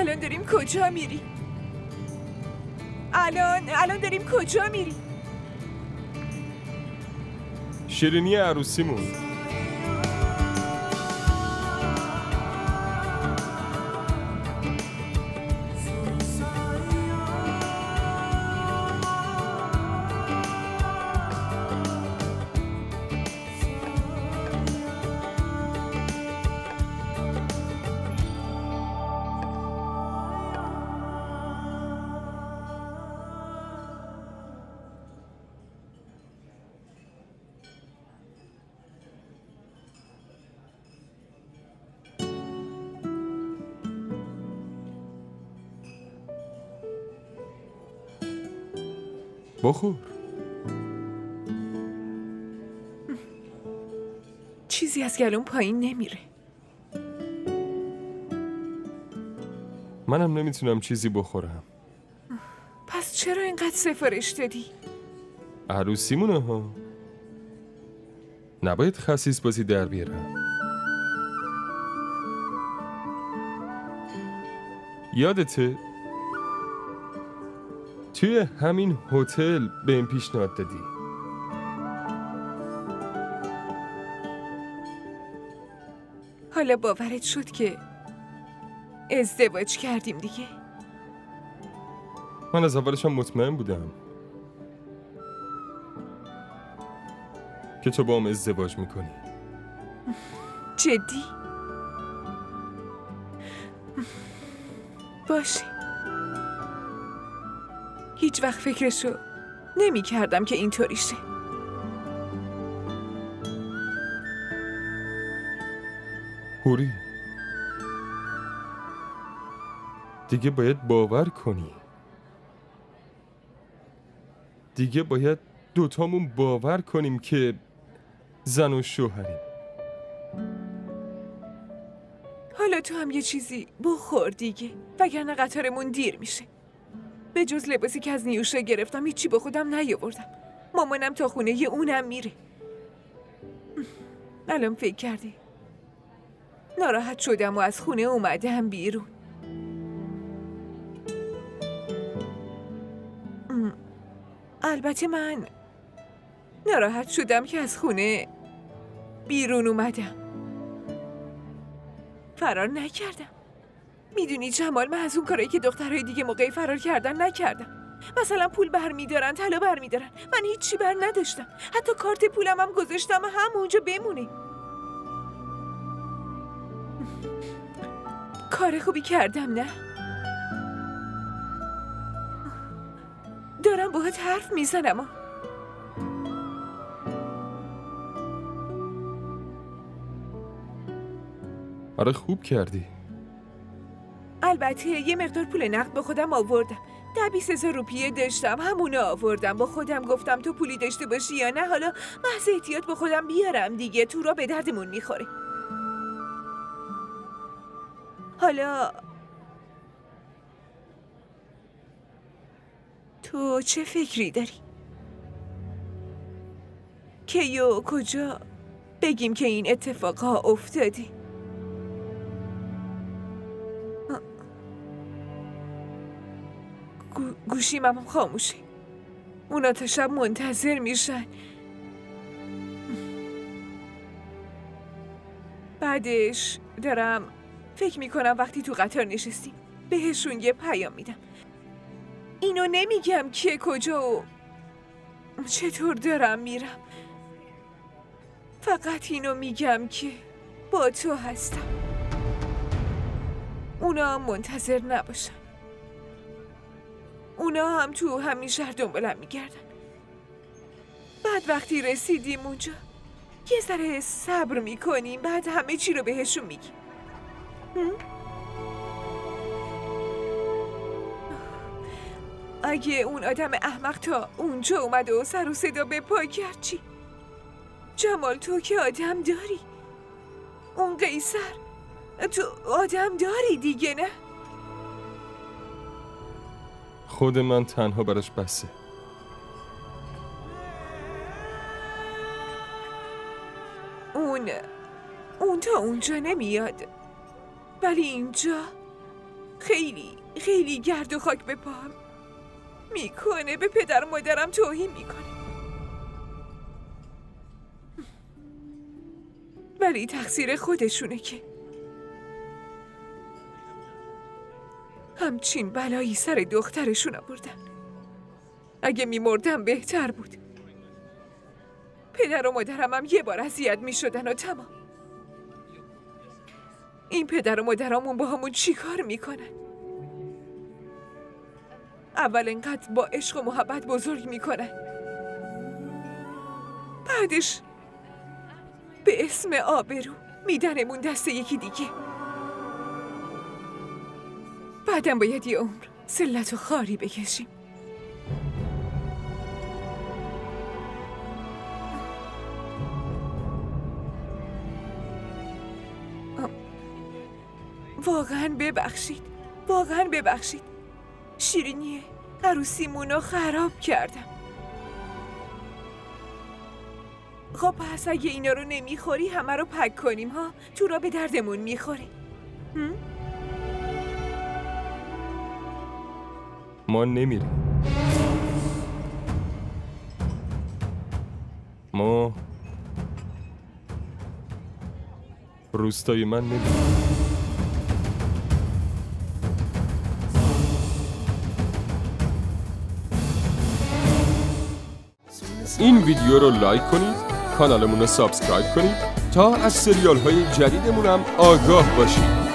الان داریم کجا میری؟ الان داریم کجا میری؟ شیرینی عروسیمون. بخور. چیزی از گلوم پایین نمیره. منم نمیتونم چیزی بخورم. پس چرا اینقدر سفارش دادی؟ عروسیمونه ها. نباید خسیس بازی در بیارم. یادته؟ توی همین هتل به این پیشنهاد دادی. حالا باورت شد که ازدواج کردیم دیگه؟ من از اولش هم مطمئن بودم که تو با هم ازدواج میکنی. جدی؟ باشه. هیچ وقت فکرشو نمی کردم که اینطوری شه. هوری، دیگه باید باور کنی. دیگه باید دوتامون باور کنیم که زن و شوهریم. حالا تو هم یه چیزی بخور دیگه، وگرنه قطارمون دیر میشه. به جز لباسی که از نیوشا گرفتم هیچی با خودم نیاوردم. مامانم تا خونه یه اونم میره. الان فکر کردی؟ ناراحت شدم و از خونه اومدم بیرون. البته من ناراحت شدم که از خونه بیرون اومدم. فرار نکردم. میدونی جمال، من از اون کارایی که دخترهای دیگه موقعی فرار کردن نکردم. مثلا پول برمیدارن، طلا برمیدارن، من هیچی بر نداشتم. حتی کارت پولم هم گذاشتم همونجا بمونه. کار خوبی کردم نه؟ دارم باهات حرف میزنم. آره خوب کردی. البته یه مقدار پول نقد به خودم آوردم. 10,000 روپیه داشتم، همونو آوردم. با خودم گفتم تو پولی داشته باشی یا نه، حالا محض احتیاط با خودم بیارم دیگه، تو را به دردمون میخوره. حالا تو چه فکری داری؟ کی و کجا بگیم که این اتفاقها افتاده؟ گوشیم هم خاموشه. اونا تا شب منتظر میشن. بعدش دارم فکر میکنم وقتی تو قطار نشستیم بهشون یه پیام میدم. اینو نمیگم که کجا و چطور دارم میرم. فقط اینو میگم که با تو هستم. اونا هم منتظر نباشن. اونا هم تو همین شهر دنبالم میگردن. بعد وقتی رسیدیم اونجا یه ذره صبر میکنیم، بعد همه چی رو بهشون میگیم. اگه اون آدم احمق تا اونجا اومد و سر و صدا به پا کرد چی؟ جمال تو که آدم داری. اون قیصر تو آدم داری دیگه نه؟ خود من تنها براش بسه. اون تا اونجا نمیاد، ولی اینجا خیلی گرد و خاک به پاهم میکنه. به پدر و مادرم توهین میکنه، ولی تقصیر خودشونه که همچین بلایی سر دخترشون آوردن. اگه میمردم بهتر بود. پدر و مادرم هم یه بار اذیت میشدن و تمام. این پدر و مادرامون با همون چی کار میکنن؟ اول انقدر با عشق و محبت بزرگ میکنن، بعدش به اسم آبرو میدنمون دست یکی دیگه. بعدم باید یه عمر ذلت و خواری بکشیم. واقعا ببخشید. شیرینی عروسیمونو خراب کردم. خب پس اگه اینا رو نمیخوری همه رو پک کنیم ها؟ تو را به دردمون میخوری. ما نمیریم. ما روستای من نمیریم. این ویدیو رو لایک کنید، کانالمون رو سابسکرایب کنید تا از سریال های جدیدمون هم آگاه باشید.